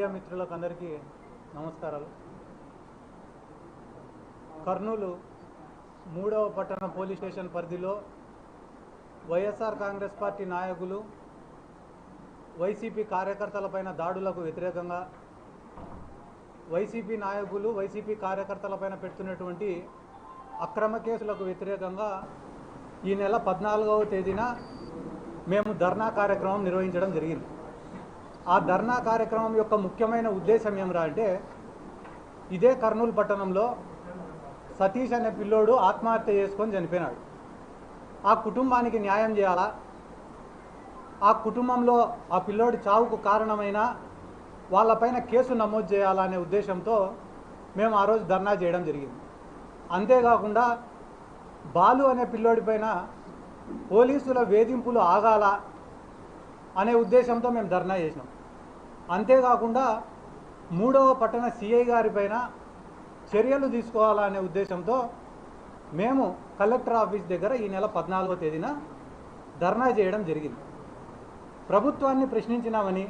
Media మిత్రులకు అందరికీ నమస్కారాలు. కర్నూలు 3వ పట్టణ పోలీస్ స్టేషన్ పరిధిలో వైఎస్ఆర్ కాంగ్రెస్ పార్టీ నాయకులు వైసీపీ కార్యకర్తలపైన దాడులకు వ్యతిరేకంగా వైసీపీ నాయకులు వైసీపీ కార్యకర్తలపైన పెడుతున్నటువంటి అక్రమ కేసులకు వ్యతిరేకంగా ఈ నెల 14వ తేదీన మేము ధర్నా కార్యక్రమం నిర్వహించడం జరిగింది. ఆ ధర్నా కార్యక్రమం యొక్క ముఖ్యమైన ఉద్దేశం ఏమిరా అంటే, ఇదే కర్నూలు పట్టణంలో సతీష్ అనే పిల్లోడు ఆత్మహత్య చేసుకొని చనిపోయినాడు. ఆ కుటుంబానికి న్యాయం చేయాలా, ఆ కుటుంబంలో ఆ పిల్లోడి చావుకు కారణమైన వాళ్ళపైన కేసు నమోదు చేయాలనే ఉద్దేశంతో మేము ఆ రోజు ధర్నా చేయడం జరిగింది. అంతేకాకుండా బాలు అనే పిల్లోడిపైన పోలీసుల వేధింపులు ఆగాల అనే ఉద్దేశంతో మేము ధర్నా చేసినాం. అంతేకాకుండా 3వ పట్టణ సిఐ గారిపైన చర్యలు తీసుకోవాలనే ఉద్దేశంతో మేము కలెక్టర్ ఆఫీస్ దగ్గర ఈ నెల 14వ తేదీన ధర్నా చేయడం జరిగింది. ప్రభుత్వాన్ని ప్రశ్నించినామని,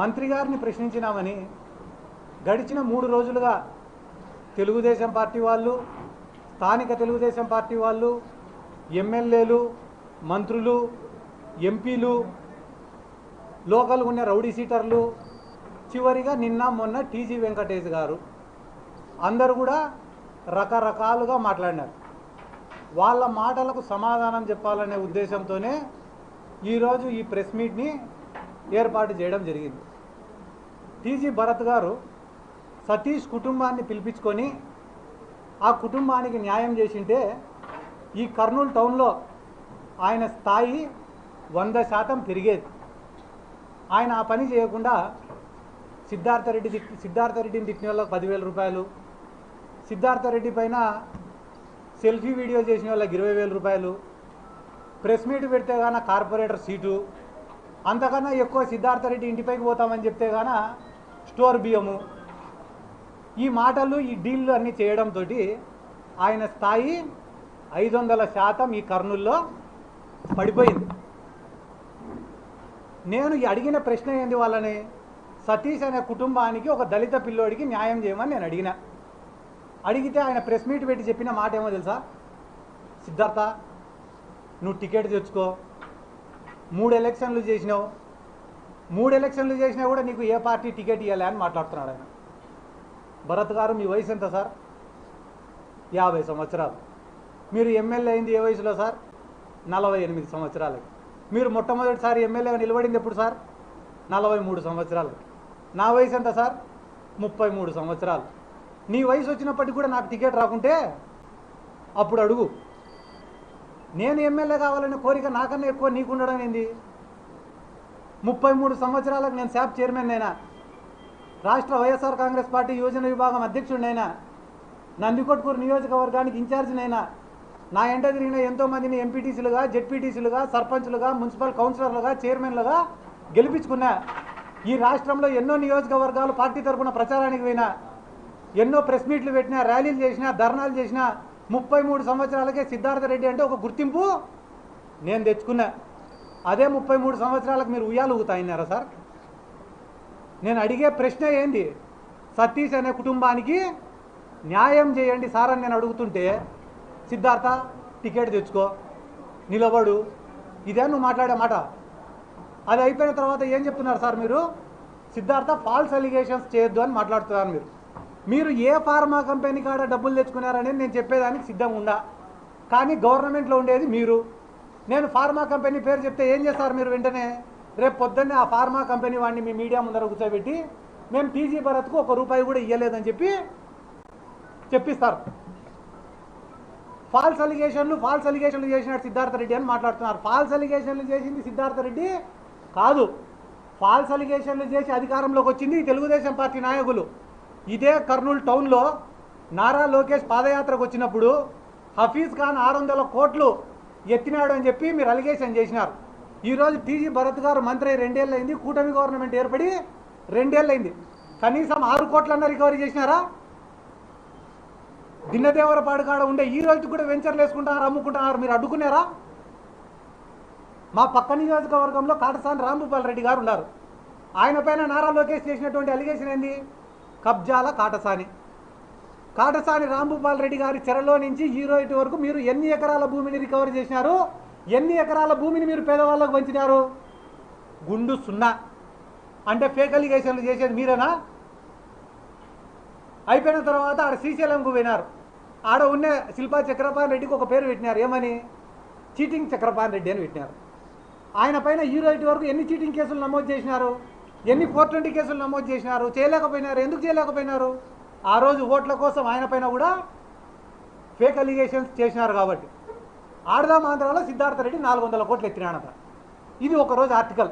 మంత్రి గారిని ప్రశ్నించినామని గడిచిన 3 రోజులుగా తెలుగుదేశం పార్టీ వాళ్ళు, స్థానిక తెలుగుదేశం పార్టీ వాళ్ళు, ఎమ్మెల్యేలు, మంత్రులు, ఎంపీలు, లోకల్ ఉన్న రౌడీ సీటర్లు, చివరిగా నిన్న మొన్న టీజీ వెంకటేష్ గారు అందరూ కూడా రకరకాలుగా మాట్లాడినారు. వాళ్ళ మాటలకు సమాధానం చెప్పాలనే ఉద్దేశంతోనే ఈరోజు ఈ ప్రెస్ మీట్ని ఏర్పాటు చేయడం జరిగింది. టీజీ భరత్ గారు సతీష్ కుటుంబాన్ని పిలిపించుకొని ఆ కుటుంబానికి న్యాయం చేసింటే ఈ కర్నూలు టౌన్లో ఆయన స్థాయి 100% పెరిగేది. ఆయన ఆ పని చేయకుండా సిద్ధార్థరెడ్డిని తిట్టిన వాళ్ళకి 10,000 రూపాయలు, సిద్ధార్థరెడ్డి పైన సెల్ఫీ వీడియో చేసిన వాళ్ళకి 20,000 రూపాయలు, ప్రెస్ మీట్ పెడితే గాన కార్పొరేటర్ సీటు, అంతకన్నా ఎక్కువ సిద్ధార్థరెడ్డి ఇంటిపైకి పోతామని చెప్తే గాన స్టోర్ బియ్యము, ఈ మాటలు ఈ డీల్లు అన్నీ చేయడంతో ఆయన స్థాయి 500% ఈ కర్నూల్లో పడిపోయింది. నేను అడిగిన ప్రశ్న ఏంది, వాళ్ళని సతీష్ అనే కుటుంబానికి ఒక దళిత పిల్లోడికి న్యాయం చేయమని నేను అడిగితే ఆయన ప్రెస్ మీట్ పెట్టి చెప్పిన మాట ఏమో తెలుసా? సిద్ధార్థ, నువ్వు టికెట్ తెచ్చుకో, 3 ఎలక్షన్లు చేసినావు, 3 ఎలక్షన్లు చేసినా కూడా నీకు ఏ పార్టీ టికెట్ ఇవ్వాలి అని మాట్లాడుతున్నాడు ఆయన. భరత్ గారు, మీ వయసు ఎంత సార్? 50 సంవత్సరాలు. మీరు ఎమ్మెల్యే అయింది ఏ వయసులో సార్? 48 సంవత్సరాలకి. మీరు మొట్టమొదటిసారి ఎమ్మెల్యేగా నిలబడింది ఎప్పుడు సార్? 43 సంవత్సరాలకి. నా వయసు ఎంత సార్? 33 సంవత్సరాలు. నీ వయసు వచ్చినప్పటికి కూడా నాకు టికెట్ రాకుంటే అప్పుడు అడుగు. నేను ఎమ్మెల్యే కావాలనే కోరిక నాకన్నా ఎక్కువ నీకు ఉండడం ఏంది? 33 సంవత్సరాలకు నేను శాప్ చైర్మన్ అయినా, రాష్ట్ర వైఎస్ఆర్ కాంగ్రెస్ పార్టీ యువజన విభాగం అధ్యక్షుడినైనా, నందికొట్కూరు నియోజకవర్గానికి ఇన్ఛార్జినైనా, నా ఎంట తిరిగిన ఎంతోమందిని ఎంపీటీసీలుగా, జెడ్పీటీసీలుగా, సర్పంచ్లుగా, మున్సిపల్ కౌన్సిలర్లుగా, చైర్మన్లుగా గెలిపించుకున్నా. ఈ రాష్ట్రంలో ఎన్నో నియోజకవర్గాలు పార్టీ తరఫున ప్రచారానికి పోయినా, ఎన్నో ప్రెస్ మీట్లు పెట్టినా, ర్యాలీలు చేసినా, ధర్నాలు చేసినా, 33 సంవత్సరాలకే సిద్ధార్థరెడ్డి అంటే ఒక గుర్తింపు నేను తెచ్చుకున్నా. అదే 33 సంవత్సరాలకు మీరు ఉయ్యాలు ఊగుతాయినారా సార్? నేను అడిగే ప్రశ్న ఏంది? సతీష్ అనే కుటుంబానికి న్యాయం చేయండి సార్ అని నేను అడుగుతుంటే, సిద్ధార్థ టికెట్ తెచ్చుకో, నిలబడు, ఇదే నువ్వు మాట్లాడే మాట. అది అయిపోయిన తర్వాత ఏం చెప్తున్నారు సార్ మీరు? సిద్ధార్థ ఫాల్స్ అలిగేషన్స్ చేయొద్దు అని మాట్లాడుతున్నారు. మీరు ఏ ఫార్మా కంపెనీ కాడ డబ్బులు తెచ్చుకున్నారనేది నేను చెప్పేదానికి సిద్ధంగా ఉండా, కానీ గవర్నమెంట్లో ఉండేది మీరు. నేను ఫార్మా కంపెనీ పేరు చెప్తే ఏం చేస్తారు మీరు? వెంటనే రేపు పొద్దున్నే ఆ ఫార్మా కంపెనీ వాడిని మీ మీడియా ముందర కూర్చోబెట్టి మేము టీజీ భరత్కు ₹1 కూడా ఇవ్వలేదని చెప్పిస్తారు. ఫాల్స్ అలిగేషన్లు చేసినాడు సిద్ధార్థరెడ్డి అని మాట్లాడుతున్నారు. ఫాల్స్ అలిగేషన్లు చేసింది సిద్ధార్థరెడ్డి కాదు. ఫాల్స్ అలిగేషన్లు చేసి అధికారంలోకి వచ్చింది తెలుగుదేశం పార్టీ నాయకులు. ఇదే కర్నూలు టౌన్లో నారా లోకేష్ పాదయాత్రకు వచ్చినప్పుడు హఫీజ్ ఖాన్ 600 కోట్లు ఎత్తినాడు అని చెప్పి మీరు అలిగేషన్ చేసినారు. ఈరోజు టీజీ భరత్ గారు మంత్రి 2 ఏళ్ళు అయింది, కూటమి గవర్నమెంట్ ఏర్పడి 2 ఏళ్ళు అయింది. కనీసం 6 కోట్లన్నా రికవరీ చేసినారా? దిన్నదేవరపాడు కాడ ఉండే ఈ రోజు కూడా వెంచర్లు వేసుకుంటున్నారు, అమ్ముకుంటున్నారు. మీరు అడ్డుకున్నారా? మా పక్క నియోజకవర్గంలో కాటసాని రాంభూపాల్ రెడ్డి గారు ఉన్నారు. ఆయన పైన నారా లోకేష్ చేసినటువంటి అలిగేషన్ ఏంది? కబ్జాల కాటసాని రాంభూపాల్ రెడ్డి గారి చెరలో నుంచి ఈ రోజు వరకు మీరు ఎన్ని ఎకరాల భూమిని రికవర్ చేసినారు? ఎన్ని ఎకరాల భూమిని మీరు పేదవాళ్ళకు పంచినారు? గుండు 0. అంటే ఫేక్ అలిగేషన్లు చేసేది మీరేనా? అయిపోయిన తర్వాత ఆడ శ్రీశైలంకు పోయినారు. ఆడ ఉన్న శిల్పా చక్రపాణి రెడ్డికి ఒక పేరు పెట్టినారు. ఏమని? చీటింగ్ చక్రపాణి రెడ్డి అని పెట్టినారు. ఆయన పైన ఈ రోజు వరకు ఎన్ని చీటింగ్ కేసులు నమోదు చేసినారు? ఎన్ని 420 కేసులు నమోదు చేసినారు? చేయలేకపోయినారు. ఎందుకు చేయలేకపోయినారు? ఆ రోజు ఓట్ల కోసం ఆయన పైన కూడా ఫేక్ అలిగేషన్స్ చేసినారు కాబట్టి. ఆడదాం ఆంధ్రాలో సిద్ధార్థ రెడ్డి 400 కోట్లు ఎత్తినాడంట. ఇది ఒకరోజు ఆర్టికల్.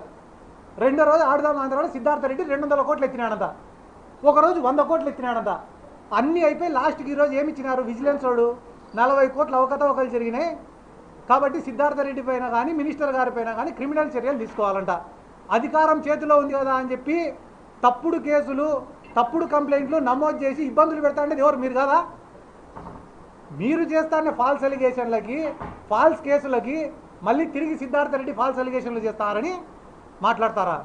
రెండో రోజు ఆడదాం ఆంధ్రాలో సిద్ధార్థ రెడ్డి 200 కోట్లు ఎత్తినాడంట. ఒకరోజు 100 కోట్లు ఎత్తినాడంట. అన్నీ అయిపోయి లాస్ట్కి ఈరోజు ఏమి ఇచ్చినారు? విజిలెన్స్ వాడు 40 కోట్ల అవకతవకలు జరిగినాయి కాబట్టి సిద్ధార్థ రెడ్డి పైన కానీ మినిస్టర్ గారి పైన కానీ క్రిమినల్ చర్యలు తీసుకోవాలంట. అధికారం చేతిలో ఉంది కదా అని చెప్పి తప్పుడు కేసులు, తప్పుడు కంప్లైంట్లు నమోదు చేసి ఇబ్బందులు పెడతాంటే ఎవరు? మీరు కదా. మీరు చేస్తానే ఫాల్స్ అలిగేషన్లకి, ఫాల్స్ కేసులకి మళ్ళీ తిరిగి సిద్ధార్థ రెడ్డి ఫాల్స్ అలిగేషన్లు చేస్తారని మాట్లాడతారా?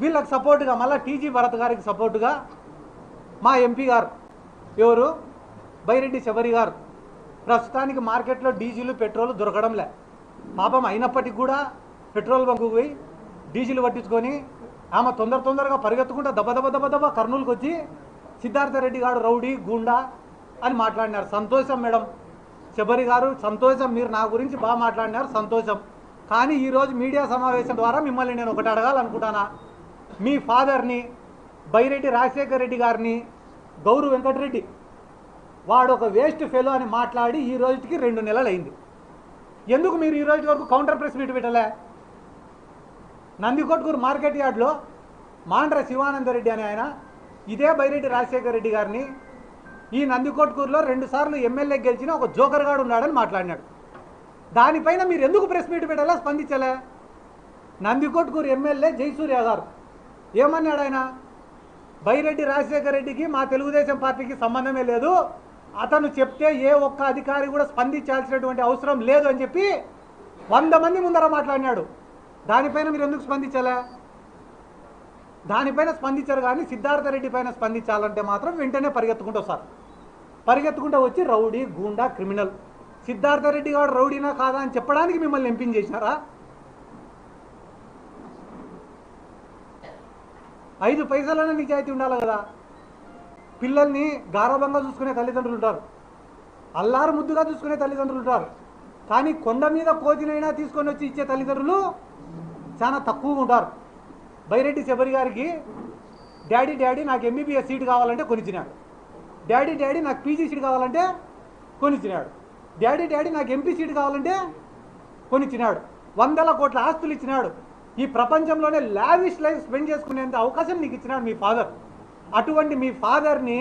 వీళ్ళకి సపోర్టుగా మళ్ళీ టీజీ భరత్ గారికి సపోర్టుగా మా ఎంపీ గారు ఎవరు? బైరెడ్డి శబరి గారు. ప్రస్తుతానికి మార్కెట్లో డీజిల్ పెట్రోల్ దొరకడంలే. పాపం అయినప్పటికీ కూడా పెట్రోల్ బంకు పోయి డీజిల్ పట్టించుకొని ఆమె తొందరగా పరిగెత్తుకుంటూ దెబ్బ కర్నూలుకి వచ్చి సిద్ధార్థ రెడ్డి గారు రౌడీ గూండా అని మాట్లాడినారు. సంతోషం మేడం శబరి గారు, సంతోషం. మీరు నా గురించి బాగా మాట్లాడినారు, సంతోషం. కానీ ఈరోజు మీడియా సమావేశం ద్వారా మిమ్మల్ని నేను ఒకటి అడగాలనుకుంటానా. మీ ఫాదర్ని బైరెడ్డి రాజశేఖర రెడ్డి గారిని గౌరు వెంకటరెడ్డి వాడు ఒక వేస్ట్ ఫెలో అని మాట్లాడి ఈ రోజుకి 2 నెలలు అయింది. ఎందుకు మీరు ఈ రోజు వరకు కౌంటర్ ప్రెస్ మీట్ పెట్టలే? నందికొట్కూరు మార్కెట్ యార్డ్లో మాండ్ర శివానందరెడ్డి అని ఆయన ఇదే బైరెడ్డి రాజశేఖర రెడ్డి గారిని ఈ నందికొట్కూరులో 2 సార్లు ఎమ్మెల్యే గెలిచిన ఒక జోకర్ గాడు ఉన్నాడని మాట్లాడినాడు. దానిపైన మీరు ఎందుకు ప్రెస్ మీట్ పెట్టాలా? స్పందించలే. నందికొట్కూరు ఎమ్మెల్యే జయసూర్య గారు ఏమన్నాడు? ఆయన బైరెడ్డి రాజశేఖర రెడ్డికి మా తెలుగుదేశం పార్టీకి సంబంధమే లేదు, అతను చెప్తే ఏ ఒక్క అధికారి కూడా స్పందించాల్సినటువంటి అవసరం లేదు అని చెప్పి 100 మంది ముందర మాట్లాడినాడు. దానిపైన మీరు ఎందుకు స్పందించలే? దానిపైన స్పందించారు. కానీ సిద్ధార్థ రెడ్డి పైన స్పందించాలంటే మాత్రం వెంటనే పరిగెత్తుకుంటూ వస్తారు. పరిగెత్తుకుంటూ వచ్చి రౌడీ గూండా క్రిమినల్. సిద్ధార్థ రెడ్డి గారు రౌడీనా కాదా అని చెప్పడానికి మిమ్మల్ని ఎంపించేసినారా? 5 పైసలైనా నిజాయితీ ఉండాలి కదా. పిల్లల్ని గారభంగా చూసుకునే తల్లిదండ్రులు ఉంటారు, అల్లారు ముద్దుగా చూసుకునే తల్లిదండ్రులు ఉంటారు. కానీ కొండ మీద కోతినైనా తీసుకొని వచ్చి ఇచ్చే తల్లిదండ్రులు చాలా తక్కువగా ఉంటారు. బైరెడ్డి శబరి గారికి డాడీ నాకు ఎంబీబీఎస్ సీట్ కావాలంటే కొనిచ్చినాడు. డాడీ నాకు పీజీ సీట్ కావాలంటే కొనిచ్చినాడు. డాడీ నాకు ఎంపీ సీట్ కావాలంటే కొనిచ్చినాడు. 100 కోట్ల ఆస్తులు ఇచ్చినాడు. ఈ ప్రపంచంలోనే లావిష్ లైఫ్ స్పెండ్ చేసుకునేంత అవకాశం నీకు ఇచ్చినాడు మీ ఫాదర్. అటువంటి మీ ఫాదర్ని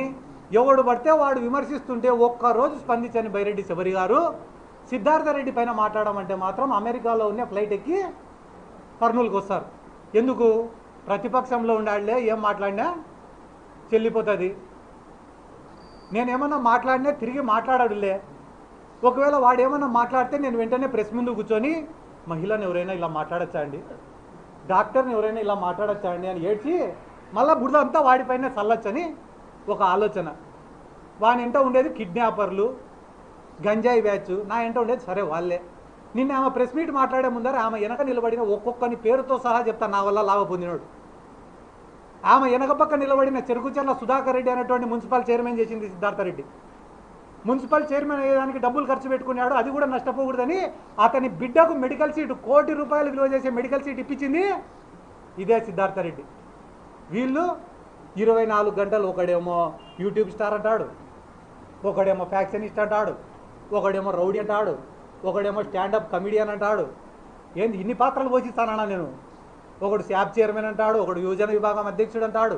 ఎవడు పడితే వాడు విమర్శిస్తుంటే ఒక్కరోజు స్పందించని బైరెడ్డి శబరి గారు సిద్ధార్థ రెడ్డి పైన మాట్లాడమంటే మాత్రం అమెరికాలో ఉన్న ఫ్లైట్ ఎక్కి కర్నూలుకి వస్తారు. ఎందుకు? ప్రతిపక్షంలో ఉండాలే, ఏం మాట్లాడినా చెల్లిపోతుంది. నేనేమన్నా మాట్లాడినా తిరిగి మాట్లాడాడులే. ఒకవేళ వాడు ఏమన్నా మాట్లాడితే నేను వెంటనే ప్రెస్ ముందు కూర్చొని మహిళను ఎవరైనా ఇలా మాట్లాడచ్చా అండి, డాక్టర్ని ఎవరైనా ఇలా మాట్లాడచ్చా అండి అని ఏడ్చి మళ్ళీ బురద అంతా వాడిపైన చల్లొచ్చని ఒక ఆలోచన. వాని ఎంట ఉండేది కిడ్నాపర్లు, గంజాయి బ్యాచ్. నా ఎంట ఉండేది సరే వాళ్ళే. నిన్న ఆమె ప్రెస్ మీట్ మాట్లాడే ముందర ఆమె వెనక నిలబడిన ఒక్కొక్కని పేరుతో సహా చెప్తా నా వల్ల లాభ పొందినాడు. ఆమె వెనక పక్క నిలబడిన చెరుకుచర్ల సుధాకర్ రెడ్డి అనేటువంటి మున్సిపల్ చైర్మన్ చేసింది సిద్ధార్థ రెడ్డి. మున్సిపల్ చైర్మన్ అయ్యేదానికి డబ్బులు ఖర్చు పెట్టుకున్నాడు, అది కూడా నష్టపోకూడదని అతని బిడ్డకు మెడికల్ సీటు ₹1 కోటి విలువ చేసే మెడికల్ సీట్ ఇప్పించింది ఇదే సిద్ధార్థ రెడ్డి. వీళ్ళు 24 గంటలు ఒకడేమో యూట్యూబ్ స్టార్ అంటాడు, ఒకడేమో ఫ్యాక్షనిస్ట్ అంటాడు, ఒకడేమో రౌడీ అంటాడు, ఒకడేమో స్టాండప్ కమిడియన్ అంటాడు. ఏంది ఇన్ని పాత్రలు పోషిస్తానన్నా నేను? ఒకడు శాప్ చైర్మన్ అంటాడు, ఒకడు యువజన విభాగం అధ్యక్షుడు అంటాడు.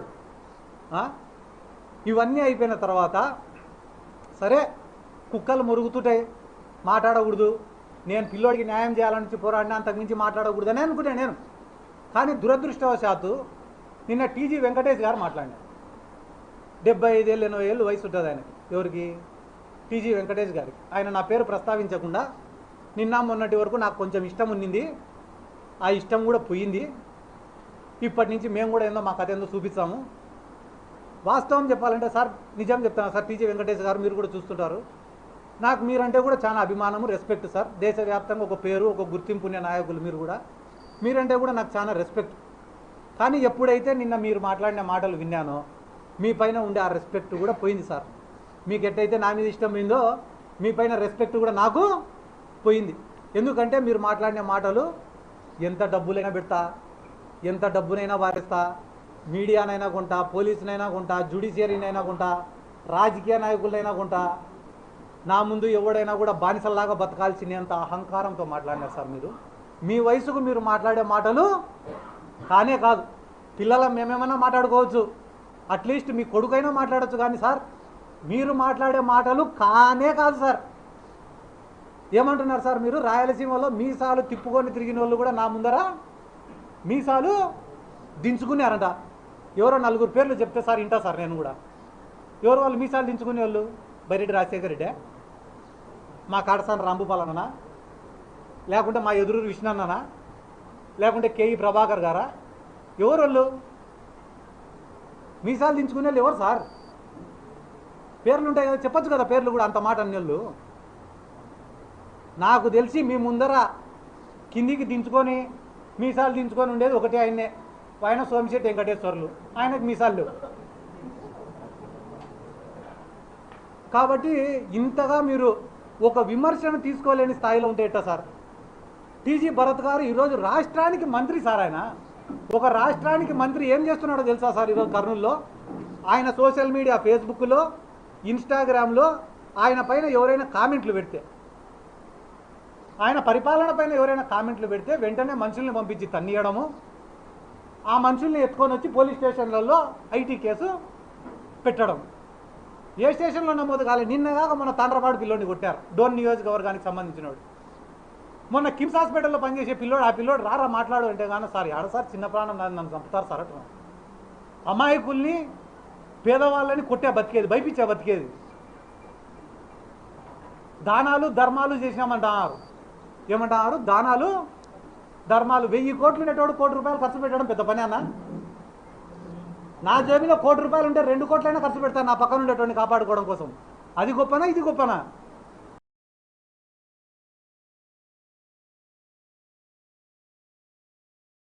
ఇవన్నీ అయిపోయిన తర్వాత సరే కుక్కలు మురుగుతుంటాయి, మాట్లాడకూడదు, నేను పిల్లోడికి న్యాయం చేయాలని పోరాడినా, అంతకుమించి మాట్లాడకూడదని అనుకున్నాను నేను. కానీ దురదృష్టవశాత్తు నిన్న టీజీ వెంకటేష్ గారు మాట్లాడినారు. 75 ఏళ్ళు 80 ఏళ్ళు వయసు ఉంటుంది ఆయనకి. ఎవరికి? టీజీ వెంకటేష్ గారికి. ఆయన నా పేరు ప్రస్తావించకుండా నిన్న మొన్నటి వరకు నాకు కొంచెం ఇష్టం ఉన్నింది, ఆ ఇష్టం కూడా పోయింది, ఇప్పటి నుంచి మేము కూడా ఏందో మా కథ ఏందో చూపిస్తాము. వాస్తవం చెప్పాలంటే సార్, నిజం చెప్తాను సార్, టీజీ వెంకటేష్ గారు మీరు కూడా చూస్తుంటారు, నాకు మీరంటే కూడా చాలా అభిమానము, రెస్పెక్ట్ సార్. దేశవ్యాప్తంగా ఒక పేరు, ఒక గుర్తింపు ఉన్న నాయకులు మీరు కూడా, మీరంటే కూడా నాకు చాలా రెస్పెక్ట్. కానీ ఎప్పుడైతే నిన్న మీరు మాట్లాడిన మాటలు విన్నానో మీ పైన ఉండే ఆ రెస్పెక్ట్ కూడా పోయింది సార్. మీకు ఎట్టయితే నా మీద ఇష్టం పోయిందో మీ పైన రెస్పెక్ట్ కూడా నాకు పోయింది. ఎందుకంటే మీరు మాట్లాడిన మాటలు ఎంత డబ్బులైనా పెడతా, ఎంత డబ్బునైనా వారిస్తా, మీడియానైనా కొంటా, పోలీసునైనా కొంటా, జ్యుడిషియరీనైనా కొంటా, రాజకీయ నాయకులైనా కొంటా, నా ముందు ఎవడైనా కూడా బానిసల్లాగా బతకాల్సినంత అహంకారంతో మాట్లాడినారు సార్ మీరు. మీ వయసుకు మీరు మాట్లాడే మాటలు కానే కాదు. పిల్లల మేమేమన్నా మాట్లాడుకోవచ్చు, అట్లీస్ట్ మీ కొడుకైనా మాట్లాడచ్చు, కానీ సార్ మీరు మాట్లాడే మాటలు కానే కాదు సార్. ఏమంటున్నారు సార్ మీరు? రాయలసీమలో మీసాలు తిప్పుకొని తిరిగిన వాళ్ళు కూడా నా ముందర మీసాలు దించుకున్నారంట. ఎవరో నలుగురు పేర్లు చెప్తే సార్ ఇంటా సార్ నేను కూడా. ఎవరు వాళ్ళు మీసాలు దించుకునే వాళ్ళు? బైరెడ్డి రాజశేఖర రెడ్డి, మా కాడసాని రాంభూపాలన్నా, లేకుంటే మా ఎదురూరు విష్ణన్ననా, లేకుంటే కేఈ ప్రభాకర్ గారా? ఎవరు వాళ్ళు మీసాలు దించుకునే వాళ్ళు? ఎవరు సార్? పేర్లు ఉంటాయి కదా, చెప్పచ్చు కదా పేర్లు కూడా. అంత మాట అన్నోళ్ళు నాకు తెలిసి మీ ముందర కిందికి దించుకొని మీసాలు దించుకొని ఉండేది ఒకటే ఆయన్నే, ఆయన సోమిశెట్టి వెంకటేశ్వర్లు. ఆయనకు మీసాలు లేవు. కాబట్టి ఇంతగా మీరు ఒక విమర్శను తీసుకోలేని స్థాయిలో ఉంటే ఎట్టా సార్? టీజీ భరత్ గారు ఈరోజు రాష్ట్రానికి మంత్రి సార్. ఆయన ఒక రాష్ట్రానికి మంత్రి ఏం చేస్తున్నాడో తెలుసా సార్? ఈరోజు కర్నూలులో ఆయన సోషల్ మీడియా, ఫేస్బుక్లో, ఇన్స్టాగ్రామ్లో ఆయన పైన ఎవరైనా కామెంట్లు పెడితే, ఆయన పరిపాలన పైన ఎవరైనా కామెంట్లు పెడితే వెంటనే మనుషుల్ని పంపించి తన్నియడము, ఆ మనుషుల్ని ఎత్తుకొని వచ్చి పోలీస్ స్టేషన్లలో ఐటీ కేసు పెట్టడం. ఏ స్టేషన్లో నమోదు కాలేదు. నిన్నగాక మన తాండ్రపాడు పిల్లోడిని కొట్టారు, డోన్ నియోజకవర్గానికి సంబంధించినవాడు. మొన్న కిమ్స్ హాస్పిటల్లో పనిచేసే పిల్లోడు, ఆ పిల్లోడు రారా మాట్లాడు అంటే కానీ సార్ ఆడ సార్ చిన్న ప్రాణం నన్ను చంపుతారు సార్ అట్లా. అమాయకుల్ని, పేదవాళ్ళని కొట్టే బతికేది, భయపించే బతికేది. దానాలు ధర్మాలు చేసినామంటున్నారు. ఏమంటున్నారు? దానాలు ధర్మాలు. 1000 కోట్లు ఉండేటోడు 1 కోటి రూపాయలు ఖర్చు పెట్టడం పెద్ద పని అన్న? నా జేబులో 1 కోటి రూపాయలు ఉంటే 2 కోట్లైనా ఖర్చు పెడతాను నా పక్కన ఉండేటోడిని కాపాడుకోవడం కోసం. అది గొప్పనా? ఇది గొప్పనా?